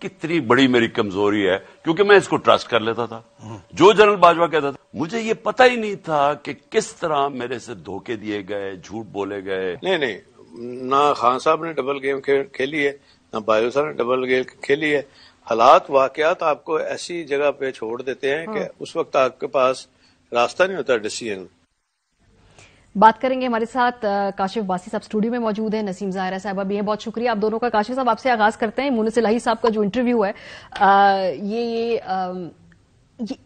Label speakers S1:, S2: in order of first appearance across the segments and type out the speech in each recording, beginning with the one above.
S1: کتنی بڑی میری کمزوری ہے، کیونکہ میں اس کو ٹرسٹ کر لیتا تھا. جو جنرل باجوہ کہتا تھا مجھے یہ پتہ ہی نہیں تھا کہ کس طرح میرے سے دھوکے دیے گئے، جھوٹ بولے گئے.
S2: نہیں، نہ خان صاحب نے ڈبل گیم کھیلی ہے، نہ باجوہ صاحب نے ڈبل گیم کھیلی ہے. حالات واقعات آپ کو ایسی جگہ پہ چھوڑ دیتے ہیں کہ اس وقت آپ کے پاس راستہ نہیں ہوتا ڈیسیژن.
S3: بات کریں گے، ہمارے ساتھ کاشف باسی صاحب اسٹوڈیو میں موجود ہیں، نسیم ظاہرہ صاحبہ بھی ہیں. بہت شکریہ آپ دونوں کا. کاشف صاحب آپ سے آغاز کرتے ہیں. مونس الہی صاحب کا جو انٹرویو ہے یہ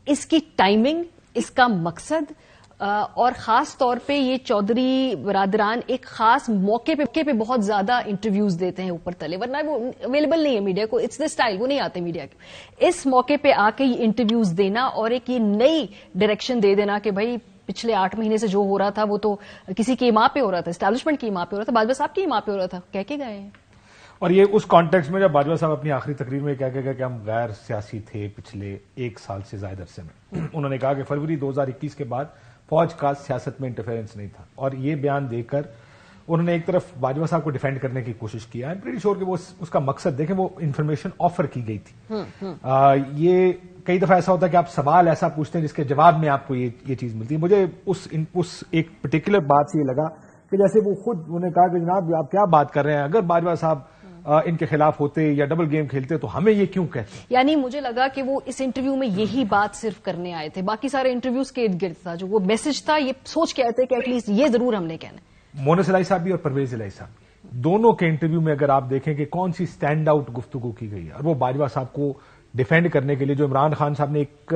S3: اس کی ٹائمنگ، اس کا مقصد اور خاص طور پہ یہ چودھری برادران ایک خاص موقع پہ بہت زیادہ انٹرویوز دیتے ہیں اوپر تلے، ورنہ وہ اویلیبل نہیں ہے میڈیا کو. اٹس دا اسٹائل، وہ نہیں آتے میڈیا کے. اس موقع پہ آ کے یہ انٹرویوز دینا اور ایک یہ نئی ڈائریکشن دے دینا کہ بھائی پچھلے 8 مہینے سے جو ہو رہا تھا وہ تو کسی کی ماں پہ ہو رہا تھا، اسٹیبلشمنٹ کی ماں پہ ہو رہا تھا، باجوہ صاحب کی ماں پہ ہو رہا تھا، کہہ کے گئے ہیں.
S4: اور یہ اس کانٹیکس میں جب باجوہ صاحب اپنی آخری تقریر میں کہہ کے گئے کہ ہم غیر سیاسی تھے پچھلے 1 سال سے زائد عرصے میں، انہوں نے کہا کہ فروری 2021 کے بعد فوج کا سیاست میں انٹرفیرنس نہیں تھا. اور یہ بیان دے کر انہوں نے ایک طرف باجوہ صاحب کو ڈیفینڈ کرنے کی کوشش کیا. آئی ایم پریٹی شیور کہ وہ اس کا مقصد دیکھیں، وہ انفارمیشن آفر کی گئی تھی. یہ کئی دفعہ ایسا ہوتا ہے کہ آپ سوال ایسا پوچھتے ہیں جس کے جواب میں آپ کو یہ چیز ملتی ہے. مجھے اس ایک پرٹیکولر بات سے یہ لگا کہ جیسے وہ خود انہوں نے کہا کہ جناب آپ کیا بات کر رہے ہیں، اگر باجوہ صاحب ان کے خلاف ہوتے یا ڈبل گیم کھیلتے تو ہمیں یہ کیوں کہتے.
S3: یعنی مجھے لگا کہ وہ اس انٹرویو میں یہی بات صرف کرنے آئے تھے، باقی سارے انٹرویوز کے ارد گرد تھا جو وہ میسج تھا، یہ سوچ کے آئے تھے کہ ایٹ لیسٹ یہ ضرور ہم نے کہنا.
S4: مونس الہی صاحب بھی اور پرویز الہی صاحب دونوں کے انٹرویو میں اگر آپ دیکھیں کہ کون سی اسٹینڈ آؤٹ گفتگو کی گئی ہے، اور وہ باجوہ صاحب کو ڈیفینڈ کرنے کے لیے جو عمران خان صاحب نے ایک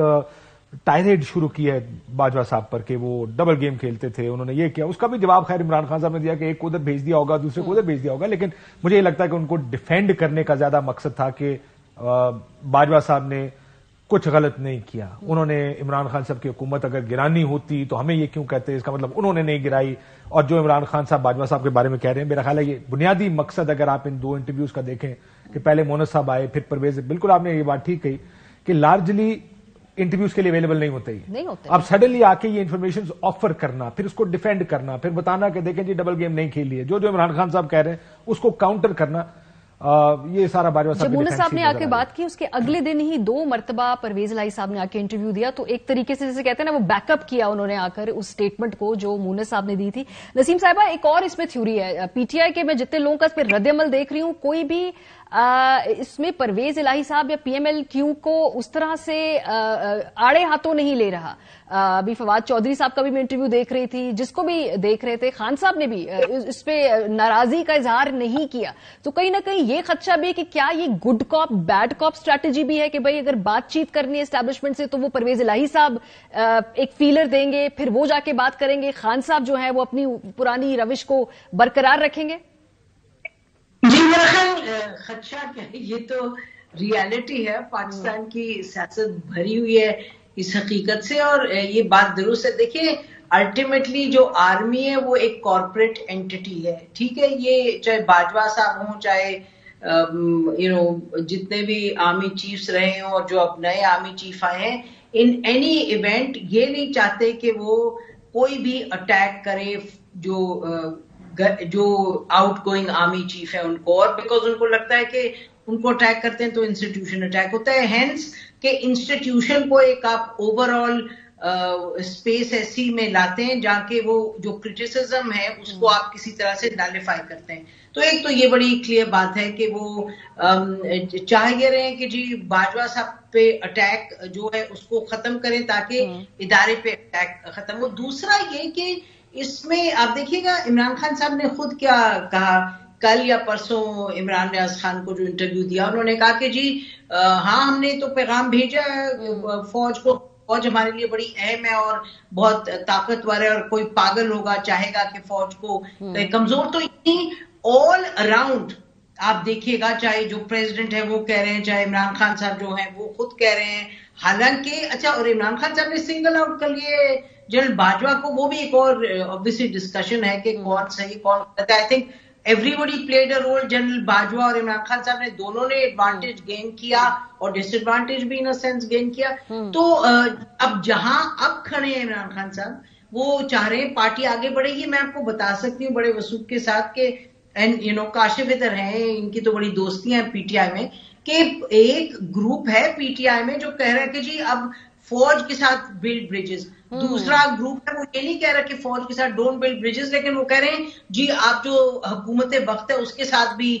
S4: ٹائریڈ شروع کی ہے باجوہ صاحب پر کہ وہ ڈبل گیم کھیلتے تھے، انہوں نے یہ کیا، اس کا بھی جواب خیر عمران خان صاحب نے دیا کہ ایک کو ادھر بھیج دیا ہوگا، دوسرے کو ادھر بھیج دیا ہوگا. لیکن مجھے یہ لگتا ہے کہ ان کو ڈیفینڈ کرنے کا زیادہ مقصد تھا کہ باجوہ صاحب نے کچھ غلط نہیں کیا. انہوں نے عمران خان صاحب کی حکومت اگر گرانی ہوتی تو ہمیں یہ کیوں کہتے، اس کا مطلب انہوں نے نہیں گرائی. اور جو عمران خان صاحب باجوہ صاحب کے بارے میں کہہ رہے ہیں، میرا خیال ہے یہ بنیادی مقصد اگر آپ ان 2 انٹرویوز کا دیکھیں کہ پہلے مونس صاحب آئے پھر پرویز، بالکل آپ نے یہ بات ٹھیک کہی کہ لارجلی انٹرویوز کے لیے اویلیبل نہیں ہوتے. اب سڈنلی آ کے یہ انفارمیشن آفر کرنا، پھر اس کو ڈیفینڈ کرنا، پھر بتانا کہ دیکھیں جی ڈبل گیم نہیں کھیلی ہے، جو عمران خان صاحب کہہ رہے ہیں اس کو کاؤنٹر کرنا، یہ سارا باجوہ صاحب.
S3: جب مونس صاحب نے آ کے بات کی اس کے اگلے دن ہی 2 مرتبہ پرویز الہی صاحب نے آ کے انٹرویو دیا، تو ایک طریقے سے جیسے کہتے ہیں نا وہ بیک اپ کیا انہوں نے آ کر اس اسٹیٹمنٹ کو جو مونس صاحب نے دی تھی. نسیم صاحبہ ایک اور اس میں تھیوری ہے پی ٹی آئی کے، میں جتنے لوگوں کا اس پہ رد عمل دیکھ رہی ہوں، کوئی بھی اس میں پرویز الہی صاحب یا پی ایم ایل کیو کو اس طرح سے آڑے ہاتھوں نہیں لے رہا. ابھی فواد چودھری صاحب کا بھی میں انٹرویو دیکھ رہی تھی، جس کو بھی دیکھ رہے تھے، خان صاحب نے بھی اس پہ ناراضی کا اظہار نہیں کیا. تو کہیں نہ کہیں یہ خدشہ بھی ہے کہ کیا یہ گڈ کاپ بیڈ کاپ اسٹریٹجی بھی ہے کہ بھائی اگر بات چیت کرنی ہے اسٹیبلشمنٹ سے تو وہ پرویز الہی صاحب ایک فیلر دیں گے، پھر وہ جا کے بات کریں گے، خان صاحب جو ہے وہ اپنی پرانی روش کو برقرار رکھیں گے.
S5: جی میرا خیال خدشہ کیا ہے، یہ تو ریالٹی ہے. پاکستان کی سیاست بھری ہوئی ہے اس حقیقت سے، اور یہ بات درست ہے. دیکھیں الٹیمیٹلی جو آرمی ہے وہ ایک کارپوریٹ اینٹی ہے، ٹھیک ہے. یہ چاہے باجوہ صاحب ہوں، چاہے جتنے بھی آرمی چیفز رہے ہوں اور جو اب نئے آرمی چیف آئے ہیں، ان اینی ایونٹ یہ نہیں چاہتے کہ وہ کوئی بھی اٹیک کرے جو آؤٹ گوئنگ آرمی چیف ہے ان کو، اور بیکاز ان کو لگتا ہے کہ ان کو اٹیک کرتے ہیں تو انسٹیٹیوشن اٹیک ہوتا ہے. ہینس کہ انسٹیٹیوشن کو ایک آپ اوور آل اسپیس ایسی میں لاتے ہیں جہاں کہ وہ جو کرٹیسزم ہے اس کو آپ کسی طرح سے نالیفائی کرتے ہیں. تو ایک تو یہ بڑی کلیئر بات ہے کہ وہ چاہ یہ رہے ہیں کہ جی باجوہ صاحب پہ اٹیک جو ہے اس کو ختم کریں تاکہ ادارے پہ اٹیک ختم ہو. دوسرا یہ کہ اس میں آپ دیکھیے گا عمران خان صاحب نے خود کیا کہا کل یا پرسوں، عمران نیاز خان کو جو انٹرویو دیا، انہوں نے کہا کہ جی ہاں ہم نے تو پیغام بھیجا فوج کو، فوج ہمارے لیے بڑی اہم ہے اور بہت طاقتور ہے، اور کوئی پاگل ہوگا چاہے گا کہ فوج کو کمزور. تو آل اراؤنڈ آپ دیکھیے گا، چاہے جو پریزیڈنٹ ہے وہ کہہ رہے ہیں، چاہے عمران خان صاحب جو ہیں وہ خود کہہ رہے ہیں. حالانکہ اچھا، اور عمران خان صاحب نے سنگل آؤٹ کر لیے جنرل باجوہ کو، وہ بھی ایک اور obviously ڈسکشن ہے کہ کون صحیح کون غلط ہے. I think everybody played a role. General Bajwa اور عمران خان صاحب نے دونوں نے ایڈوانٹیج گین کیا اور ڈس ایڈوانٹیج بھی ان سینس گین کیا. تو اب جہاں اب کھڑے ہیں عمران خان صاحب، وہ چاہ رہے ہیں پارٹی آگے بڑھے گی. میں آپ کو بتا سکتی ہوں بڑے وثوق کے ساتھ کہ اینڈ کاشف ادھر ہیں, ان کی تو بڑی دوستیاں ہیں پی ٹی آئی میں, کہ ایک گروپ ہے پی ٹی آئی میں جو کہہ رہا ہے کہ جی اب فوج کے ساتھ بلڈ بریجز, دوسرا گروپ ہے وہ یہ نہیں کہہ رہا کہ فوج کے ساتھ ڈونٹ بلڈ بریجز, لیکن وہ کہہ رہے ہیں جی آپ جو حکومت وقت ہے اس کے ساتھ بھی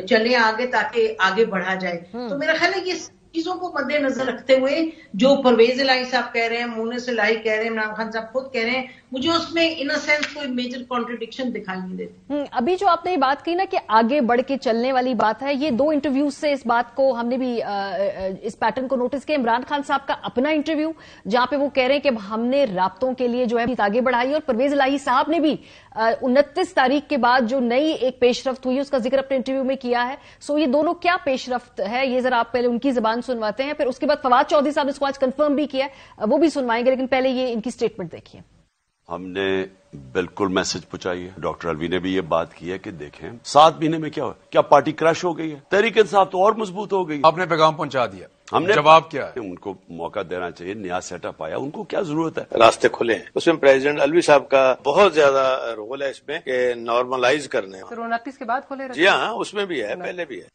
S5: چلیں آگے تاکہ آگے بڑھا جائے. تو میرا خیال ہے کہ چیزوں کو مد نظر رکھتے ہوئے جو پرویز الہی صاحب کہہ رہے ہیں, مونس الہی کہہ رہے ہیں, عمران خان صاحب خود کہہ رہے ہیں, مجھے اس میں ان اے سینس کوئی میجر کانٹرڈکشن دکھائی نہیں دیتی.
S3: ابھی جو آپ نے یہ بات کی نا کہ آگے بڑھ کے چلنے والی بات ہے, یہ 2 انٹرویوز سے اس بات کو ہم نے بھی اس پیٹرن کو نوٹس کیا. عمران خان صاحب کا اپنا انٹرویو جہاں پہ وہ کہہ رہے ہیں کہ ہم نے رابطوں کے لیے جو ہے آگے بڑھائی, اور پرویز الہی صاحب نے بھی 29 تاریخ کے بعد جو نئی ایک پیش رفت ہوئی اس کا ذکر اپنے انٹرویو میں کیا ہے. سو یہ دونوں کیا پیش رفت ہے, یہ ذرا آپ پہلے ان کی زبان سنواتے ہیں, پھر اس کے بعد فواد چودھری صاحب نے اس کو آج کنفرم بھی کیا ہے, وہ بھی سنوائیں گے, لیکن پہلے یہ ان کی اسٹیٹمنٹ دیکھیے.
S1: ہم نے بالکل میسج پہنچائی ہے, ڈاکٹر الوی نے بھی یہ بات کی ہے کہ دیکھیں 7 مہینے میں کیا ہوا, کیا پارٹی کرش ہو گئی ہے, تحریک انصاف تو اور مضبوط ہو گئی.
S6: آپ نے پیغام پہنچا دیا,
S1: ہم نے
S6: جواب کیا ہے؟
S1: ان کو موقع دینا چاہیے, نیا سیٹ اپ آیا, ان کو کیا ضرورت ہے,
S2: راستے کھلے ہیں. اس میں پریزیڈنٹ الوی صاحب کا بہت زیادہ رول ہے اس میں کہ نارملائز کرنے.
S7: سر 29 کے بعد کھلے رہتے.
S2: جی ہاں, اس میں بھی ہے, پہلے بھی ہے.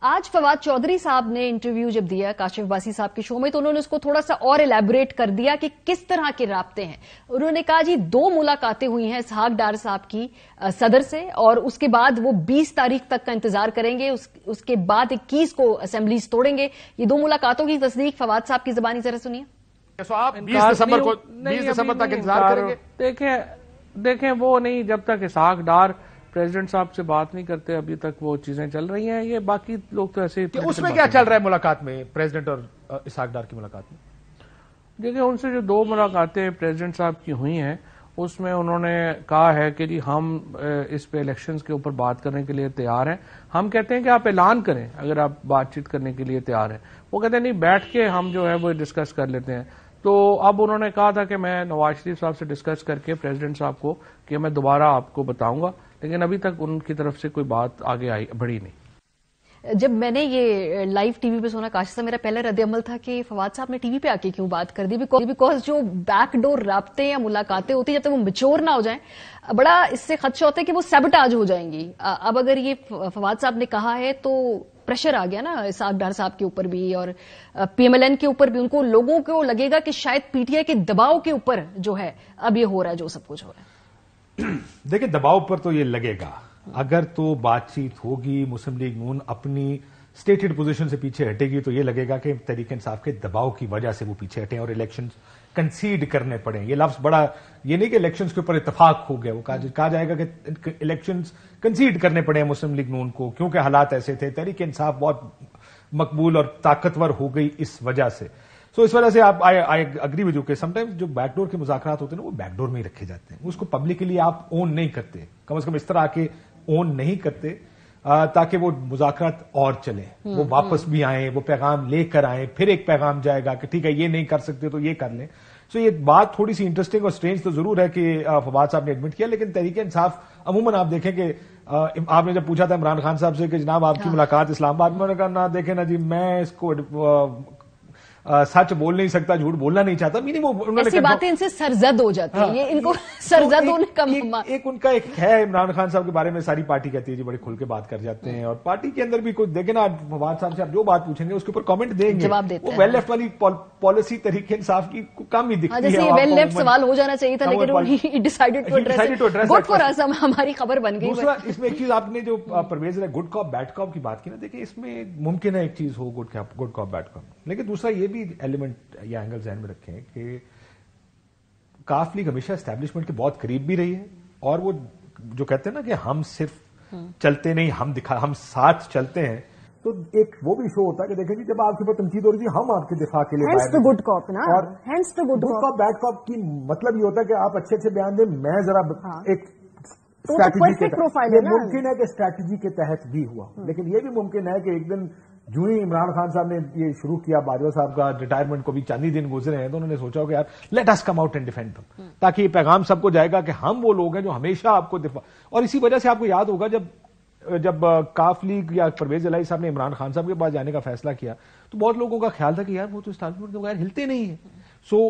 S3: آج فواد چودھری صاحب نے انٹرویو جب دیا کاشف عباسی صاحب کے شو میں, تو انہوں نے اس کو تھوڑا سا اور ایلیبوریٹ کر دیا کہ کس طرح کے رابطے ہیں. انہوں نے کہا جی 2 ملاقاتیں ہوئی ہیں اسحاق ڈار صاحب کی صدر سے, اور اس کے بعد وہ 20 تاریخ تک کا انتظار کریں گے, اس کے بعد 21 کو اسمبلیز توڑیں گے. یہ 2 ملاقاتوں کی تصدیق فواد صاحب کی زبانی ذرا سنیے.
S4: آپ 20 دسمبر تک انتظار کریں گے؟
S8: دیکھیں وہ نہیں, جب تک اسحاق ڈار پریزیڈنٹ صاحب سے بات نہیں کرتے ابھی تک وہ چیزیں چل رہی ہیں. یہ باقی لوگ تو ایسے ہی.
S4: اس میں کیا چل رہا ہے ملاقات میں, پریزیڈنٹ اور اسحاق ڈار کی ملاقات میں؟
S8: دیکھیں ان سے جو 2 ملاقاتیں پریزیڈنٹ صاحب کی ہوئی ہیں اس میں انہوں نے کہا ہے کہ جی ہم اس پہ الیکشنز کے اوپر بات کرنے کے لیے تیار ہیں. ہم کہتے ہیں کہ آپ اعلان کریں اگر آپ بات چیت کرنے کے لیے تیار ہیں. وہ کہتے ہیں نہیں, بیٹھ کے ہم جو ہے وہ ڈسکس کر لیتے ہیں. تو اب انہوں نے کہا تھا کہ میں نواز شریف صاحب سے ڈسکس کر کے پریزیڈنٹ صاحب کو کہ میں دوبارہ آپ کو بتاؤں گا, لیکن ابھی تک ان کی طرف سے کوئی بات آگے بڑھی نہیں.
S3: جب میں نے یہ لائیو ٹی وی پہ سنا کاشف صاحب, میرا پہلا رد عمل تھا کہ فواد صاحب نے ٹی وی پہ آ کے کیوں بات کر دی, بیکاز جو بیک ڈور رابطے یا ملاقاتیں ہوتی ہیں جب تک وہ میچور نہ ہو جائیں, بڑا اس سے خدشہ ہوتا ہے کہ وہ سیبوٹاج ہو جائیں گی. اب اگر یہ فواد صاحب نے کہا ہے تو پریشر آ گیا نا اسحاق ڈار صاحب کے اوپر بھی اور پی ایم ایل این کے اوپر بھی. ان کو لوگوں کو لگے گا کہ شاید پی ٹی آئی کے دباؤ کے اوپر جو ہے اب یہ ہو رہا ہے جو سب کچھ ہو رہا ہے.
S4: دیکھیں دباؤ پر تو یہ لگے گا, اگر تو بات چیت ہوگی, مسلم لیگ نون اپنی اسٹیٹڈ پوزیشن سے پیچھے ہٹے گی تو یہ لگے گا کہ تحریک انصاف کے دباؤ کی وجہ سے وہ پیچھے ہٹیں اور الیکشن کنسیڈ کرنے پڑیں. یہ لفظ بڑا, یہ نہیں کہ الیکشنز کے اوپر اتفاق ہو گیا, وہ کہا جائے گا کہ الیکشنز کنسیڈ کرنے پڑے مسلم لیگ نون کو, کیونکہ حالات ایسے تھے. تحریک انصاف بہت مقبول اور طاقتور ہو گئی اس وجہ سے. سو اس وجہ سے آپ آئی اگری ود یو کہ سم ٹائمز جو بیک ڈور کے مذاکرات ہوتے ہیں نا وہ بیک ڈور میں ہی رکھے جاتے ہیں, اس کو پبلکلی آپ اون نہیں کرتے, کم از کم اس طرح کے اون نہیں کرتے تاکہ وہ مذاکرات اور چلیں, وہ واپس بھی آئیں, وہ پیغام لے کر آئیں, پھر ایک پیغام جائے گا کہ ٹھیک ہے یہ نہیں کر سکتے تو یہ کر لیں. سو یہ بات تھوڑی سی انٹرسٹنگ اور اسٹرینج تو ضرور ہے کہ فواد صاحب نے ایڈمٹ کیا, لیکن تحریک انصاف عموماً آپ دیکھیں کہ آپ نے جب پوچھا تھا عمران خان صاحب سے کہ جناب آپ کی ملاقات اسلام آباد میں, انہوں نے کہا نہ دیکھیں نا جی میں اس کو سچ بول نہیں سکتا, جھوٹ بولنا نہیں چاہتا.
S3: ایسی باتیں ان سے سرزد ہو جاتی ہیں, یہ ان کو سرزد ہونے کا
S4: ایک ان کا ایک ہے. عمران خان صاحب کے بارے میں ساری پارٹی کہتی ہے جی بڑے کھل کے بات کر جاتے ہیں, اور پارٹی کے اندر بھی کچھ دیکھیں نا فواد صاحب سے آپ جو بات پوچھیں گے اس کے اوپر کامنٹ دیں گے,
S3: جواب دیتے ہیں.
S4: وہ ویل لیفٹ والی پالیسی تحریک انصاف کی کم ہی دکھتی ہے.
S3: جیسے ویل لیفٹ سوال ہو جانا چاہیے تھا لیکن decided to address. Good for us, ہماری خبر بن گئی.
S4: دوسرا اس میں ایک چیز آپ نے جو پرویز گڈ کاپ بیڈ کاپ کی بات کی نا, دیکھیں اس میں ممکن ہے ایک چیز ہو گڈ کاپ بیڈ کاپ, لیکن دوسرا یہ بھی ایلیمنٹ یہ اینگل ذہن میں رکھیں کہ کاف لیگ ہمیشہ اسٹیبلشمنٹ کے بہت قریب بھی رہی ہے, اور وہ جو کہتے ہیں نا کہ ہم صرف چلتے نہیں ہم ساتھ چلتے ہیں, تو ایک وہ بھی شو ہوتا ہے کہ دیکھیں جی جب آپ کے اوپر تنقید ہو رہی تھی ہم آپ کے دفاع کے لیے
S3: گڈ کاپ نا, اور
S4: گڈ کاپ بیڈ کاپ کی مطلب یہ ہوتا ہے کہ آپ اچھے اچھے بیان دیں, میں ذرا ایک ممکن ہے کہ اسٹریٹجی کے تحت بھی ہوا, لیکن یہ بھی ممکن ہے کہ ایک دن جو ہی عمران خان صاحب نے یہ شروع کیا, باجوہ صاحب کا ریٹائرمنٹ کو بھی چاند ہی دن گزرے ہیں, تو انہوں نے سوچا کہ یار let us come out and defend them, تاکہ یہ پیغام سب کو جائے گا کہ ہم وہ لوگ ہیں جو ہمیشہ آپ کو دفاع. اور اسی وجہ سے آپ کو یاد ہوگا جب کاف لیگ یا پرویز الہی صاحب نے عمران خان صاحب کے پاس جانے کا فیصلہ کیا تو بہت لوگوں کا خیال تھا کہ یار وہ تو اسٹیبلشمنٹ کے بغیر ہلتے نہیں ہیں. سو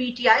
S5: PTI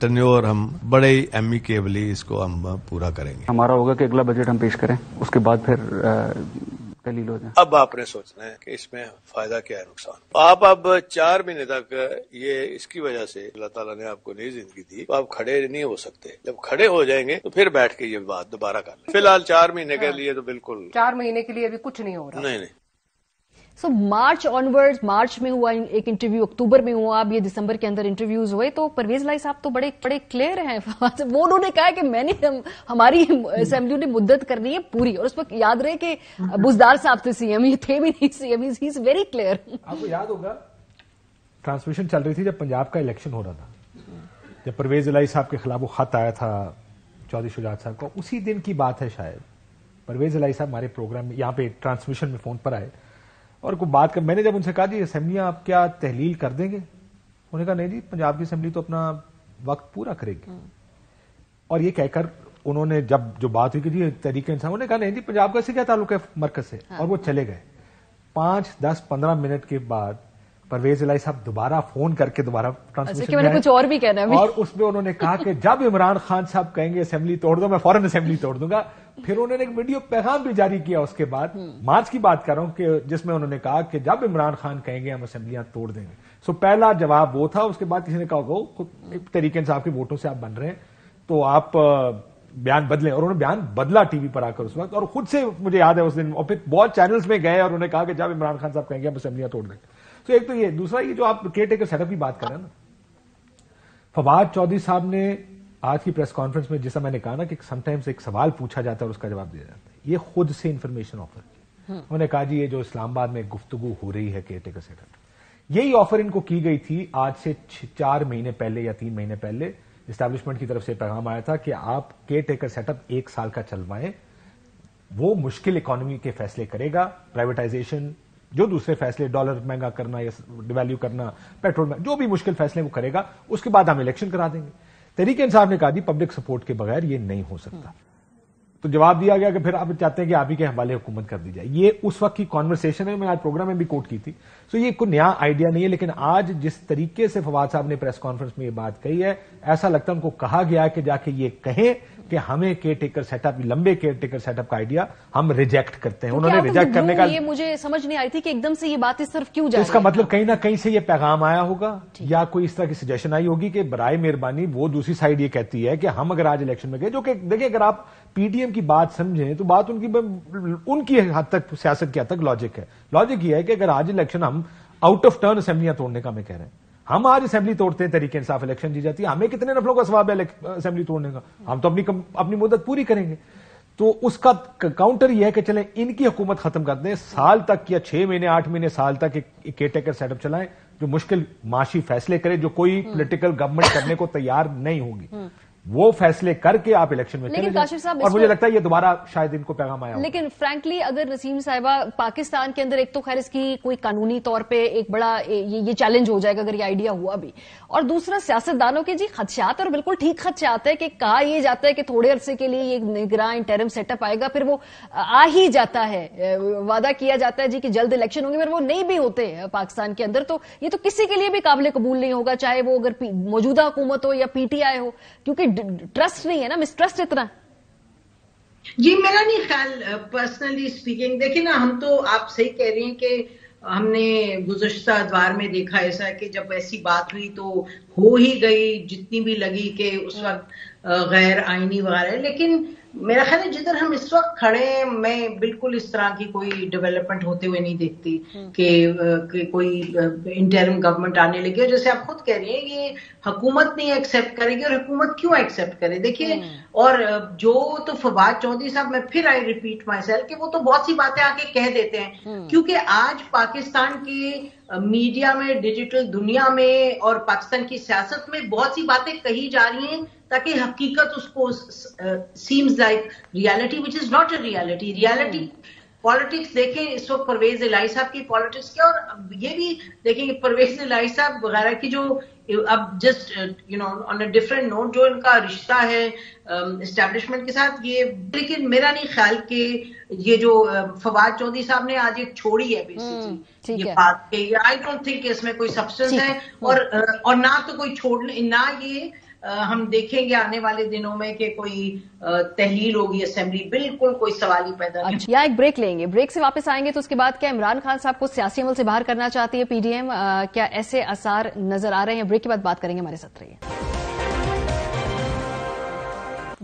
S2: ٹرنیور ہم بڑے ایمیکیبلی اس کو ہم پورا کریں گے.
S9: ہمارا ہوگا کہ اگلا بجٹ ہم پیش کریں, اس کے بعد پھر دلیل ہو جائیں.
S2: اب آپ نے سوچنا ہے کہ اس میں فائدہ کیا ہے, نقصان. آپ اب 4 مہینے تک یہ اس کی وجہ سے اللہ تعالیٰ نے آپ کو نئی زندگی دی, تو آپ کھڑے نہیں ہو سکتے. جب کھڑے ہو جائیں گے تو پھر بیٹھ کے یہ بات دوبارہ کر لیں. فی الحال 4 مہینے کے لیے تو بالکل
S7: 4 مہینے کے لیے ابھی کچھ نہیں ہو رہا.
S2: نہیں.
S3: سو مارچ آنورڈ, مارچ میں ہوا ایک انٹرویو, اکتوبر میں ہوا, اب یہ دسمبر کے اندر انٹرویوز ہوئے. تو پرویز الہی صاحب تو بڑے کلیئر ہیں. وہ انہوں نے کہا کہ ہماری اسمبلی نے مدت کرنی ہے پوری, اور اس وقت یاد رہے کہ بزدار صاحب تھے سی ایم, یہ تھے بھی نہیں C M. He is very clear.
S4: آپ کو یاد ہوگا ٹرانسمیشن چل رہی تھی جب پنجاب کا الیکشن ہو رہا تھا, جب پرویز الہی صاحب کے خلاف وہ خط آیا تھا چودھری شجاعت صاحب کو, اسی دن کی بات ہے شاید. پرویز الہی صاحب ہمارے پروگرام میں یہاں پہ ٹرانسمیشن میں فون پر آئے اور کوئی بات کر, میں نے جب ان سے کہا جی اسمبلیاں آپ کیا تحلیل کر دیں گے, انہوں نے کہا نہیں جی پنجاب کی اسمبلی تو اپنا وقت پورا کرے گی. اور یہ کہہ کر انہوں نے جب جو بات ہوئی کہ جی تحریک انصاف, انہوں نے کہا نہیں جی پنجاب کا سے کیا تعلق ہے مرکز سے, اور وہ چلے گئے. 5, 10, 15 منٹ کے بعد پرویز الہی صاحب دوبارہ فون کر کے دوبارہ ٹرانسمیشن میں
S3: کچھ اور بھی کہنا ہے,
S4: اور اس میں انہوں نے کہا کہ جب عمران خان صاحب کہیں گے اسمبلی توڑ دو, میں فوراً اسمبلی توڑ دوں گا. پھر انہوں نے ایک ویڈیو پیغام بھی جاری کیا اس کے بعد, مارچ کی بات کر رہا ہوں, کہ جس میں انہوں نے کہا کہ جب عمران خان کہیں گے ہم اسمبلیاں توڑ دیں گے. سو پہلا جواب وہ تھا. اس کے بعد کسی نے کہا ہوگا تحریک انصاف کے ووٹوں سے آپ بن رہے ہیں تو آپ بیان بدلیں, اور انہوں نے بیان بدلا ٹی وی پر آ کر اس وقت, اور خود سے مجھے یاد ہے اس دن, اور پھر بہت چینلز میں گئے اور انہوں نے کہا کہ جب عمران خان صاحب کہیں گے ہم اسمبلیاں توڑ دیں گے. تو ایک تو یہ, دوسرا یہ جو آپ کیئر ٹیکر سیٹ اپ کی بات کر رہے ہیں نا, فواد چودھری صاحب نے آج کی پریس کانفرنس میں, جیسا میں نے کہا نا کہ سم ٹائمز ایک سوال پوچھا جاتا ہے اور اس کا جواب دیا جاتا ہے, یہ خود سے انفارمیشن آفر کی. انہوں نے کہا جی یہ جو اسلام آباد میں گفتگو ہو رہی ہے کیئر ٹیکر سیٹ اپ, یہی آفر ان کو کی گئی تھی آج سے 4 مہینے پہلے یا 3 مہینے پہلے. اسٹیبلشمنٹ کی طرف سے پیغام آیا تھا کہ آپ کیئر ٹیکر سیٹ اپ 1 سال کا چلوائیں, وہ مشکل اکانومی کے فیصلے کرے گا, پرائیویٹائزیشن, جو دوسرے فیصلے, ڈالر مہنگا کرنا یا ڈیویلیو کرنا, پیٹرول, جو بھی مشکل فیصلے وہ کرے گا, اس کے بعد ہم الیکشن کرا دیں گے. تحریک انصاف نے کہا جی پبلک سپورٹ کے بغیر یہ نہیں ہو سکتا. تو جواب دیا گیا کہ پھر آپ چاہتے ہیں کہ آپ ہی کے حوالے حکومت کر دی جائے. یہ اس وقت کی کانورسیشن ہے, میں آج پروگرام میں بھی کوٹ کی تھی. سو یہ کوئی نیا آئیڈیا نہیں ہے, لیکن آج جس طریقے سے فواد صاحب نے پریس کانفرنس میں یہ بات کہی ہے, ایسا لگتا ہے ان کو کہا گیا کہ جا کے یہ کہیں کہ ہمیں کیئر ٹیکر سیٹ اپ, لمبے کیئر ٹیکر سیٹ اپ کا آئیڈیا ہم ریجیکٹ کرتے ہیں. انہوں نے ریجیکٹ کرنے کا,
S3: یہ مجھے سمجھ نہیں آئی تھی کہ ایک دم سے یہ بات اس طرف کیوں جا رہی ہے.
S4: اس کا مطلب کہیں نہ کہیں سے یہ پیغام آیا ہوگا, یا کوئی اس طرح کی سجیشن آئی ہوگی کہ برائے مہربانی, وہ دوسری سائڈ یہ کہتی ہے کہ ہم اگر آج الیکشن میں گئے, جو کہ دیکھیں اگر آپ پی ٹی ایم کی بات سمجھیں تو بات ان کی حد تک, سیاست کی حد تک لاجک ہے. لاجک یہ ہے کہ اگر آج الیکشن ہم آؤٹ آف ٹرن اسمبلیاں توڑنے کا ہمیں کہہ رہے ہیں, ہم آج اسمبلی توڑتے ہیں, تحریک انصاف الیکشن جی جاتی ہے, ہمیں کتنے نفلوں کا ثواب ہے اسمبلی توڑنے کا, ہم تو اپنی مدت پوری کریں گے. تو اس کا کاؤنٹر یہ ہے کہ چلیں ان کی حکومت ختم کر دیں, سال تک یا 6 مہینے 8 مہینے سال تک ایک کیئر ٹیکر سیٹ اپ چلائیں جو مشکل معاشی فیصلے کرے, جو کوئی پولیٹیکل گورنمنٹ کرنے کو تیار نہیں ہوگی, وہ فیصلے کر کے آپ الیکشن میں چلے جائیں. اور مجھے لگتا ہے یہ دوبارہ شاید ان کو پیغام آیا.
S3: لیکن فرینکلی اگر نسیم صاحبہ, پاکستان کے اندر ایک تو خیر اس کی کوئی قانونی طور پہ ایک بڑا یہ چیلنج ہو جائے گا اگر یہ آئیڈیا ہوا بھی, اور دوسرا سیاستدانوں کے جی خدشات, اور بالکل ٹھیک خدشات ہے کہ کہا یہ جاتا ہے کہ تھوڑے عرصے کے لیے یہ نگراں انٹرم سیٹ اپ آئے گا, پھر وہ آ ہی جاتا ہے, وعدہ کیا جاتا ہے جی کہ جلد الیکشن ہوں گے, پھر وہ نہیں بھی ہوتے پاکستان کے اندر. تو یہ تو کسی کے لیے بھی قابل قبول نہیں ہوگا, چاہے وہ اگر موجودہ حکومت ہو یا پی ٹی آئی ہو, کیونکہ ٹرسٹ نہیں ہے نا, مسٹرسٹ اتنا.
S5: جی میرا نہیں خیال پرسنلی اسپیکنگ, دیکھیں نا ہم تو, آپ صحیح کہہ رہی ہیں کہ ہم نے گزشتہ ادوار میں دیکھا ایسا ہے کہ جب ایسی بات ہوئی تو ہو ہی گئی, جتنی بھی لگی کہ اس وقت غیر آئینی وغیرہ. لیکن میرا خیال ہے جدھر ہم اس وقت کھڑے ہیں, میں بالکل اس طرح کی کوئی ڈیولپمنٹ ہوتے ہوئے نہیں دیکھتی کہ کوئی انٹرم گورنمنٹ آنے لگی. اور جیسے آپ خود کہہ رہی ہیں کہ حکومت نہیں ایکسپٹ کرے گی, اور حکومت کیوں ایکسپٹ کرے. دیکھیے, اور جو تو فواد چودھری صاحب, میں پھر آئی ریپیٹ مائی سیلف کہ وہ تو بہت سی باتیں آ کے کہہ دیتے ہیں, کیونکہ آج پاکستان کے میڈیا میں, ڈیجیٹل دنیا میں اور پاکستان کی سیاست میں بہت سی باتیں کہی جا رہی ہیں تاکہ حقیقت اس کو seems like reality which is not a reality. Reality politics دیکھیں اس وقت پرویز الہی صاحب کی پالیٹکس کیا, اور یہ بھی دیکھیں کہ پرویز الہی صاحب وغیرہ کی جو اب just on a different note جو ان کا رشتہ ہے اسٹیبلشمنٹ کے ساتھ, یہ لیکن میرا نہیں خیال کہ یہ جو فواد چودھری صاحب نے آج ایک چھوڑی ہے بیسیکلی یہ بات کہ آئی ڈونٹ تھنک کہ اس میں کوئی سبسٹنس ہے, اور نہ تو کوئی چھوڑنے, نہ یہ ہم دیکھیں گے آنے والے دنوں میں کہ کوئی تحلیل ہوگی اسمبلی، بالکل کوئی سوال ہی پیدا نہیں.
S3: یا ایک بریک لیں گے، بریک سے واپس آئیں گے تو اس کے بعد کیا عمران خان صاحب کو سیاسی عمل سے باہر کرنا چاہتی ہے پی ڈی ایم؟ کیا ایسے آثار نظر آ رہے ہیں؟ بریک کے بعد بات کریں گے، ہمارے ساتھ رہیے.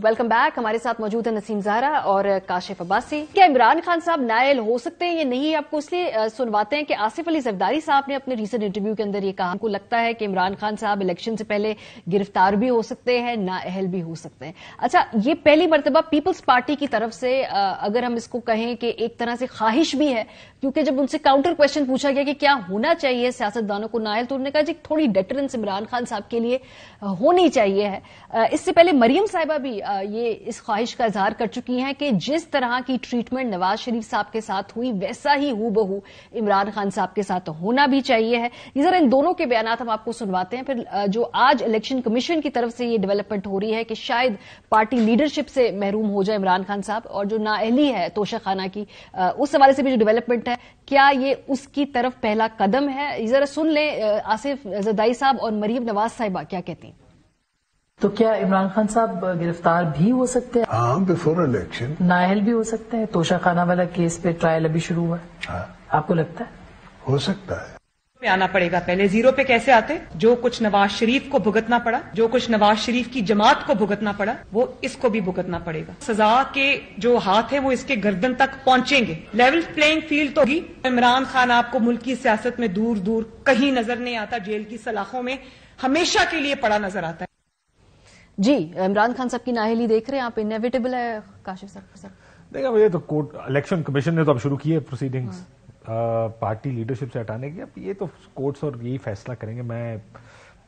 S3: Welcome back. ہمارے ساتھ موجود ہے نسیم زہرا اور کاشف عباسی. کیا عمران خان صاحب نائل ہو سکتے ہیں یا نہیں؟ آپ کو اس لیے سنواتے ہیں کہ آصف علی زرداری صاحب نے اپنے ریسنٹ انٹرویو کے اندر یہ کہا، ہم کو لگتا ہے کہ عمران خان صاحب الیکشن سے پہلے گرفتار بھی ہو سکتے ہیں، نااہل بھی ہو سکتے ہیں. اچھا، یہ پہلی مرتبہ پیپلز پارٹی کی طرف سے اگر ہم اس کو کہیں کہ ایک طرح سے خواہش بھی ہے، کیونکہ جب ان سے کاؤنٹر کوشچن پوچھا گیا کہ کیا ہونا چاہیے سیاستدانوں کو نائل، تو انہوں نے کہا جی تھوڑی ڈیٹرنس عمران خان صاحب کے لیے ہونی چاہیے ہے. اس سے پہلے مریم صاحبہ بھی یہ اس خواہش کا اظہار کر چکی ہیں کہ جس طرح کی ٹریٹمنٹ نواز شریف صاحب کے ساتھ ہوئی ویسا ہی ہو بہو عمران خان صاحب کے ساتھ ہونا بھی چاہیے ہے. یہ ذرا ان دونوں کے بیانات ہم آپ کو سنواتے ہیں، پھر جو آج الیکشن کمیشن کی طرف سے یہ ڈیولپمنٹ ہو رہی ہے کہ شاید پارٹی لیڈرشپ سے محروم ہو جائے عمران خان صاحب، اور جو نااہلی ہے توشہ خانہ کی، اس حوالے سے بھی جو ڈیولپمنٹ ہے، کیا یہ اس کی طرف پہلا قدم ہے؟ ذرا سن لیں آصف زرداری صاحب اور مریم نواز صاحبہ کیا کہتی ہیں.
S6: تو کیا عمران خان صاحب گرفتار بھی ہو سکتے ہیں؟
S10: ہاں، بفور الیکشن.
S6: نااہل بھی ہو سکتے ہیں؟ توشہ خانہ والا کیس پہ ٹرائل ابھی شروع ہوا ہے، آپ کو لگتا ہے
S10: ہو سکتا ہے؟
S11: پہ آنا پڑے گا. پہلے زیرو پہ کیسے آتے؟ جو کچھ نواز شریف کو بھگتنا پڑا، جو کچھ نواز شریف کی جماعت کو بھگتنا پڑا، وہ اس کو بھی بھگتنا پڑے گا. سزا کے جو ہاتھ ہیں وہ اس کے گردن تک پہنچیں گے. لیول پلینگ فیلڈ تو ہوگی. عمران خان آپ کو ملک کی سیاست میں دور دور کہیں نظر نہیں آتا، جیل کی سلاخوں میں ہمیشہ کے لیے پڑا نظر آتا ہے.
S3: جی، عمران خان صاحب کی نااہلی دیکھ رہے ہیں آپ، انیویٹیبل ہے کاشف صاحب؟
S4: دیکھا، یہ تو الیکشن کمیشن نے تو اب شروع کی ہے پروسیڈنگز پارٹی لیڈرشپ سے ہٹانے کی. اب یہ تو کورٹس اور یہی فیصلہ کریں گے. میں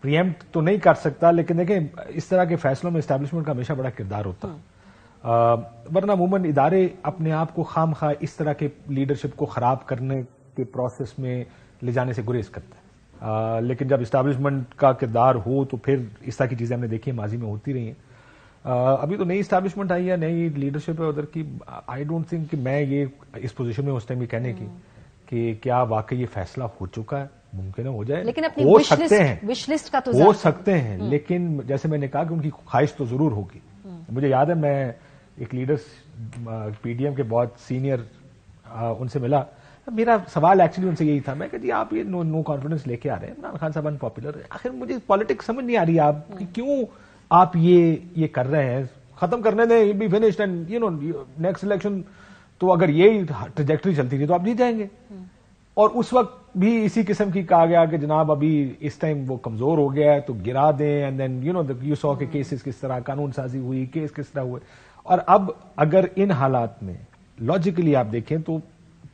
S4: پریمپٹ تو نہیں کر سکتا، لیکن دیکھیں اس طرح کے فیصلوں میں اسٹیبلشمنٹ کا ہمیشہ بڑا کردار ہوتا ہے، ورنہ عموماً ادارے اپنے آپ کو خام خواہ اس طرح کے لیڈرشپ کو خراب کرنے کے پروسیس میں لے جانے سے گریز کرتا ہے. لیکن جب اسٹیبلشمنٹ کا کردار ہو تو پھر اس طرح کی چیزیں ہم نے دیکھی ماضی میں ہوتی رہی ہیں. ابھی تو نئی اسٹیبلشمنٹ آئی ہے، نئی لیڈرشپ ہے ادھر کی. آئی ڈونٹ تھنک کہ میں یہ اس پوزیشن میں اس ٹائم یہ کہنے کی کہ کیا واقعی یہ فیصلہ ہو چکا ہے. ممکن ہے ہو جائے،
S3: لیکن
S4: ہو سکتے ہیں،
S3: وش لسٹ کا تو
S4: ہو سکتے ہیں، لیکن جیسے میں نے کہا کہ ان کی خواہش تو ضرور ہوگی. مجھے یاد ہے میں ایک لیڈر پی ڈی ایم کے بہت سینئر ان سے ملا، میرا سوال ایکچولی ان سے یہی تھا. میں کہ جی آپ یہ نو کانفیڈنس لے کے آ رہے ہیں، عمران خان صاحب ان پاپولر ہے. آخر مجھے پالیٹکس سمجھ نہیں آ رہی آپ کہ کیوں آپ یہ کر رہے ہیں. ختم کرنے دیں، یہ بھی finished and you know next election. تو اگر یہی ٹریجیکٹری چلتی تھی تو آپ جیت جائیں گے. اور اس وقت بھی اسی قسم کی کہا گیا کہ جناب ابھی اس ٹائم وہ کمزور ہو گیا ہے تو گرا دیں. اینڈ دین یو سو کے کیسز کس طرح قانون سازی ہوئی، کیس کس طرح ہوئے. اور اب اگر ان حالات میں لاجیکلی آپ دیکھیں تو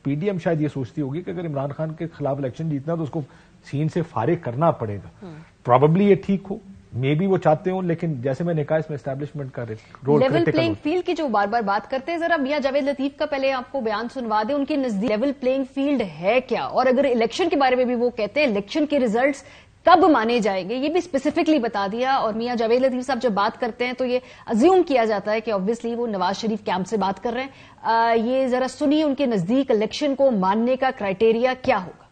S4: پی ڈی ایم شاید یہ سوچتی ہوگی کہ اگر عمران خان کے خلاف الیکشن جیتنا تو اس کو سین سے فارغ کرنا پڑے گا. پروبیبلی یہ ٹھیک ہو، مے بی وہ چاہتے ہوں، لیکن جیسے میں نے کہا اس میں اسٹیبلشمنٹ کا رول
S3: لیول پلینگ فیلڈ کی جو بار بار بات کرتے ہیں، ذرا میاں جاوید لطیف کا پہلے آپ کو بیان سنوا دیں. ان کے نزدیک لیول پلینگ فیلڈ ہے کیا؟ اور اگر الیکشن کے بارے میں بھی وہ کہتے ہیں الیکشن کے ریزلٹس کب مانے جائیں گے، یہ بھی اسپیسیفکلی بتا دیا. اور میاں جاوید لطیف صاحب جب بات کرتے ہیں تو یہ ازیوم کیا جاتا ہے کہ آبویسلی وہ نواز شریف کیمپ سے بات کر رہے ہیں. یہ ذرا سنیے ان کے نزدیک الیکشن کو ماننے کا کرائیٹیریا کیا ہوگا.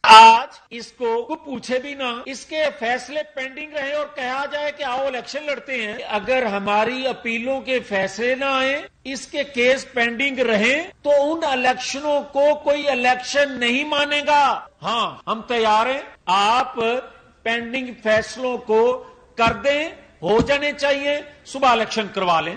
S12: آج اس کو پوچھے بھی نہ، اس کے فیصلے پینڈنگ رہے اور کہا جائے کہ آؤ الیکشن لڑتے ہیں. اگر ہماری اپیلوں کے فیصلے نہ آئے، اس کے کیس پینڈنگ رہے، تو ان الیکشنوں کو کوئی الیکشن نہیں مانے گا. ہاں، ہم تیار ہیں. آپ پینڈنگ فیصلوں کو کر دیں، ہو جانے چاہیے، صبح الیکشن کروا لیں.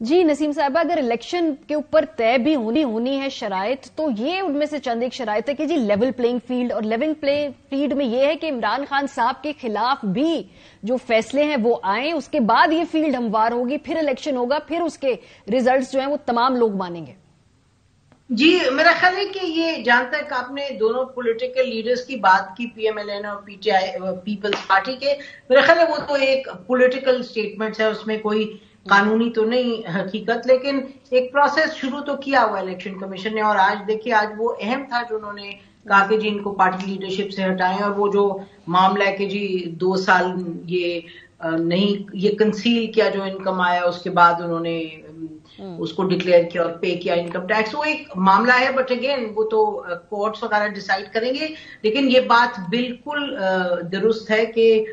S3: جی نسیم صاحبہ، اگر الیکشن کے اوپر طے بھی ہونی ہے شرائط، تو یہ ان میں سے چند ایک شرائط ہے کہ جی لیول پلینگ فیلڈ. اور لیول پلینگ فیلڈ میں یہ ہے کہ عمران خان صاحب کے خلاف بھی جو فیصلے ہیں وہ آئیں، اس کے بعد یہ فیلڈ ہموار ہوگی، پھر الیکشن ہوگا، پھر اس کے ریزلٹس جو ہیں وہ تمام لوگ مانیں گے.
S5: جی میرا خیال ہے کہ یہ جہاں تک آپ نے دونوں پولیٹیکل لیڈرز کی بات کی، پی ایم ایل این اور P T I Peoples Party کے، میرا خیال ہے وہ تو ایک پولیٹیکل سٹیٹمنٹس ہے، اس میں کوئی قانونی تو نہیں حقیقت. لیکن ایک پروسیس شروع تو کیا ہوا الیکشن کمیشن نے. اور آج دیکھیے، آج وہ اہم تھا جو انہوں نے کہا کہ جی ان کو پارٹی لیڈرشپ سے ہٹائیں. اور وہ جو معاملہ ہے کہ جی 2 سال یہ کنسیل کیا جو انکم آیا، اس کے بعد انہوں نے اس کو ڈکلیئر کیا اور پے کیا انکم ٹیکس، وہ ایک معاملہ ہے. بٹ اگین وہ تو کورٹس وغیرہ ڈیسائیڈ کریں گے. لیکن یہ بات بالکل درست ہے کہ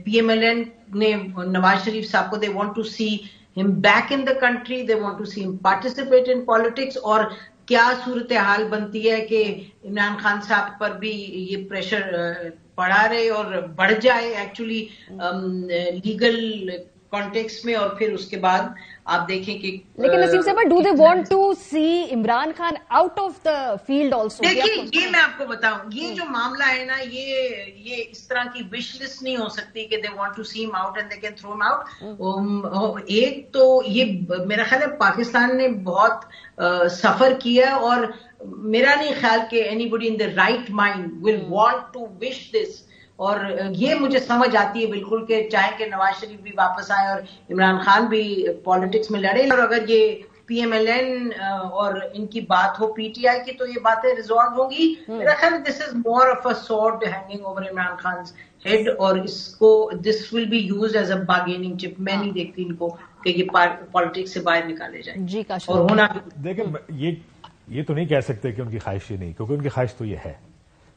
S5: PMLN نے نواز شریف صاحب کو they want to see him back in the country, they want to see him participate in politics. اور کیا صورتحال بنتی ہے کہ عمران خان صاحب پر بھی یہ پریشر پڑا رہے اور بڑھ جائے ایکچولی لیگل کانٹیکس میں, اور پھر اس کے بعد آپ دیکھیں کہ
S3: لیکن نسیم صاحب do they want to see Imran Khan out of the field also?
S5: دیکھیے یہ میں آپ کو بتاؤں, یہ جو معاملہ ہے نا یہ اس طرح کی وش لسٹ نہیں ہو سکتی کہ دے وانٹ ٹو سی ہم out and they can through ہم آؤٹ. ایک تو یہ میرا خیال ہے پاکستان نے بہت سفر کیا, اور میرا نہیں خیال کہ anybody in the right mind will want to wish this. اور یہ مجھے سمجھ آتی ہے بالکل کہ چاہے کہ نواز شریف بھی واپس آئے اور عمران خان بھی پالیٹکس میں لڑے, اور اگر یہ PMLN اور ان کی بات ہو PTI کی تو یہ باتیں ریزالو ہوں گی. میرا خیال ہے this is more of a sword hanging over Imran Khan's head, اور اس کو this will be used as a bargaining chip. میں نہیں دیکھتی ان کو کہ یہ پالیٹکس سے باہر نکالے جائیں.
S3: جی
S5: اور ہونا
S4: دیکھیں یہ تو نہیں کہہ سکتے کہ ان کی خواہش یہ نہیں, کیونکہ ان کی خواہش تو یہ ہے,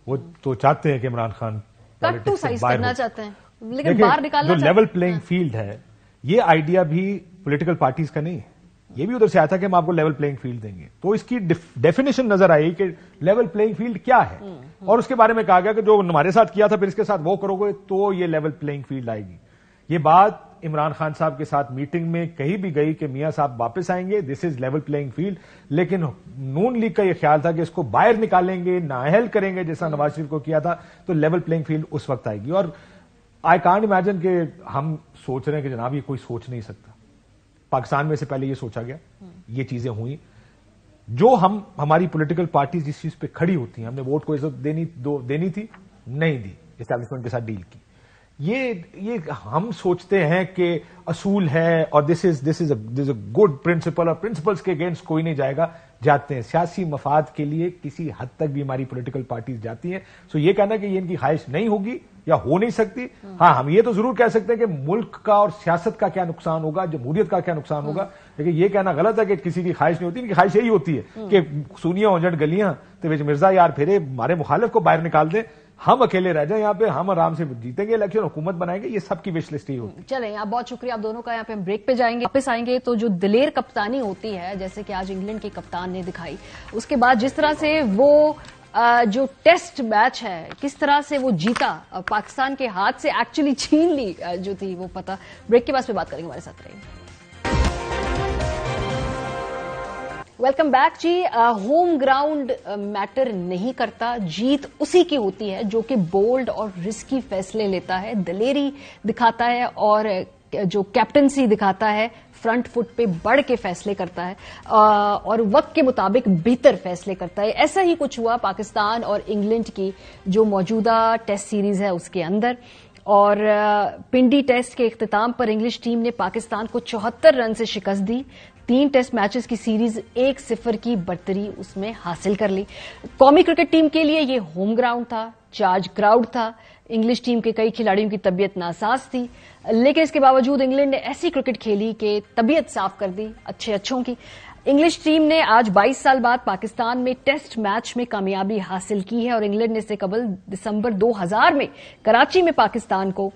S4: وہ تو چاہتے ہیں کہ Imran Khan
S3: cut to size کرنا چاہتے ہیں, لیکن باہر نکالنا
S4: جو لیول پلئنگ فیلڈ ہے, یہ آئیڈیا بھی پولیٹیکل پارٹیز کا نہیں ہے, یہ بھی ادھر سے آیا تھا کہ ہم آپ کو لیول پلئنگ فیلڈ دیں گے. تو اس کی ڈیفینیشن نظر آئی کہ لیول پلئنگ فیلڈ کیا ہے, اور اس کے بارے میں کہا گیا کہ جو ہمارے ساتھ کیا تھا پھر اس کے ساتھ وہ کرو گے تو یہ لیول پلئنگ فیلڈ آئے گی. یہ بات عمران خان صاحب کے ساتھ میٹنگ میں کہی بھی گئی کہ میاں صاحب واپس آئیں گے, دس از لیول پلئنگ فیلڈ, لیکن نون لیگ کا یہ خیال تھا کہ اس کو باہر نکالیں گے, نااہل کریں گے جیسا نواز شریف کو کیا تھا, تو لیول پلئنگ فیلڈ اس وقت آئے گی. اور آئی کانٹ امیجن کہ ہم سوچ رہے ہیں کہ جناب یہ کوئی سوچ نہیں سکتا. پاکستان میں سے پہلے یہ سوچا گیا, یہ چیزیں ہوئی, جو ہماری پولیٹیکل پارٹیز جس چیز پہ کھڑی ہوتی ہیں, ہم نے ووٹ کو عزت دینی تھی, نہیں دی, اسٹیبلشمنٹ کے ساتھ ڈیل کی. یہ ہم سوچتے ہیں کہ اصول ہے اور دس از اے گڈ پرنسپل, اور پرنسپلس کے اگینسٹ کوئی نہیں جائے گا. جاتے ہیں سیاسی مفاد کے لیے کسی حد تک بھی ہماری پولیٹیکل پارٹیز جاتی ہیں. سو یہ کہنا کہ یہ ان کی خواہش نہیں ہوگی یا ہو نہیں سکتی, ہاں ہم یہ تو ضرور کہہ سکتے ہیں کہ ملک کا اور سیاست کا کیا نقصان ہوگا, جمہوریت کا کیا نقصان ہوگا, لیکن یہ کہنا غلط ہے کہ کسی کی خواہش نہیں ہوتی. ان کی خواہش یہی ہوتی ہے کہ سونیا اونجٹ گلیاں تو مرزا یار پھرے, ہمارے مخالف کو باہر نکال دیں, ہم اکیلے رہ جائیں یہاں پہ, ہم آرام سے جیتیں گے الیکشن, حکومت بنائیں گے. یہ سب کی وش لسٹ ہی ہوتی.
S3: چلیں آپ بہت شکریہ آپ دونوں کا. یہاں پہ ہم بریک پہ جائیں گے, واپس آئیں گے تو جو دلیر کپتانی ہوتی ہے جیسے کہ آج انگلینڈ کے کپتان نے دکھائی, اس کے بعد جس طرح سے وہ جو ٹیسٹ میچ ہے کس طرح سے وہ جیتا, پاکستان کے ہاتھ سے ایکچولی چھین لی جو تھی وہ پتہ. بریک کے بعد پہ بات کریں گے, ہمارے ساتھ رہیں. ویلکم بیک جی. ہوم گراؤنڈ میٹر نہیں کرتا, جیت اسی کی ہوتی ہے جو کہ بولڈ اور رسکی فیصلے لیتا ہے, دلیری دکھاتا ہے, اور جو کیپٹنسی دکھاتا ہے, فرنٹ فٹ پہ بڑھ کے فیصلے کرتا ہے, اور وقت کے مطابق بہتر فیصلے کرتا ہے. ایسا ہی کچھ ہوا پاکستان اور انگلینڈ کی جو موجودہ ٹیسٹ سیریز ہے اس کے اندر. اور پنڈی ٹیسٹ کے اختتام پر انگلش ٹیم نے پاکستان کو 74 رن سے شکست دی. 3 ٹیسٹ میچز کی سیریز 1-0 کی برتری اس میں حاصل کر لی. قومی کرکٹ ٹیم کے لیے یہ ہوم گراؤنڈ تھا, چارج کراؤڈ تھا. انگلش ٹیم کے کئی کھلاڑیوں کی طبیعت ناساز تھی, لیکن اس کے باوجود انگلینڈ نے ایسی کرکٹ کھیلی کہ طبیعت صاف کر دی اچھوں کی. انگلش ٹیم نے آج 22 سال بعد پاکستان میں ٹیسٹ میچ میں کامیابی حاصل کی ہے, اور انگلینڈ نے اس سے قبل دسمبر 2000 میں کراچی میں پاکستان کو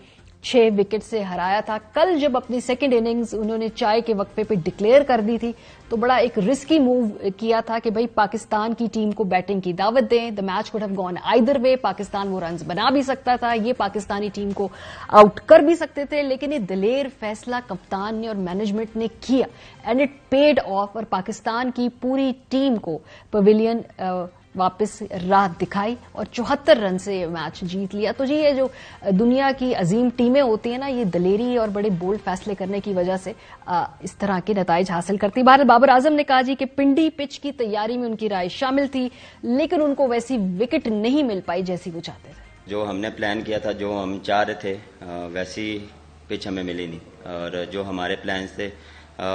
S3: 6 وکٹ سے ہرایا تھا. کل جب اپنی سیکنڈ اننگز انہوں نے چائے کے وقفے پہ ڈکلیئر کر دی تھی تو بڑا ایک رسکی موو کیا تھا کہ بھئی پاکستان کی ٹیم کو بیٹنگ کی دعوت دیں. The match could have gone either way, Pakistan وہ رنز بنا بھی سکتا تھا, یہ پاکستانی ٹیم کو آؤٹ کر بھی سکتے تھے, لیکن یہ دلیر فیصلہ کپتان نے اور مینجمنٹ نے کیا, اینڈ اٹ پیڈ آف, اور پاکستان کی پوری ٹیم کو پویلین واپس راہ دکھائی اور 74 رن سے میچ جیت لیا. تو جی یہ جو دنیا کی عظیم ٹیمیں ہوتی ہیں نا, یہ دلیری اور بڑے بولڈ فیصلے کرنے کی وجہ سے اس طرح کے نتائج حاصل کرتی. بابر اعظم نے کہا جی کہ پنڈی پچ کی تیاری میں ان کی رائے شامل تھی, لیکن ان کو ویسی وکٹ نہیں مل پائی جیسی وہ چاہتے تھے.
S10: جو ہم نے پلان کیا تھا, جو ہم چاہ رہے تھے, ویسی پچ ہمیں ملی نہیں, اور جو ہمارے پلانز تھے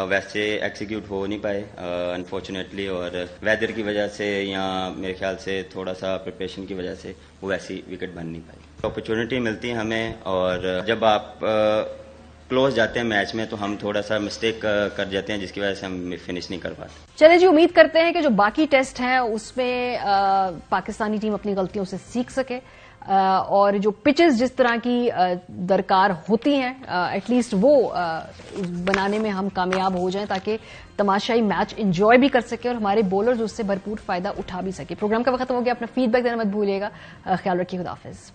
S10: ویسے ایکسیکیوٹ ہو نہیں پائے انفارچونیٹلی, اور ویدر کی وجہ سے یا میرے خیال سے تھوڑا سا پریپریشن کی وجہ سے وہ ویسی وکٹ بن نہیں پائی. اپرچونٹی ملتی ہے ہمیں, اور جب آپ کلوز جاتے ہیں میچ میں تو ہم تھوڑا سا مسٹیک کر جاتے ہیں جس کی وجہ سے ہم فنش نہیں کر پاتے.
S3: چلے جی, امید کرتے ہیں کہ جو باقی ٹیسٹ ہیں اس میں پاکستانی ٹیم اپنی غلطیوں سے سیکھ سکے, اور جو پچز جس طرح کی درکار ہوتی ہیں ایٹ لیسٹ وہ بنانے میں ہم کامیاب ہو جائیں تاکہ تماشائی میچ انجوائے بھی کر سکے اور ہمارے بولرز اس سے بھرپور فائدہ اٹھا بھی سکے. پروگرام کا وقت ہو گیا. اپنا فیڈ بیک دینا مت بھولیے گا. خیال رکھیے. خدا حافظ.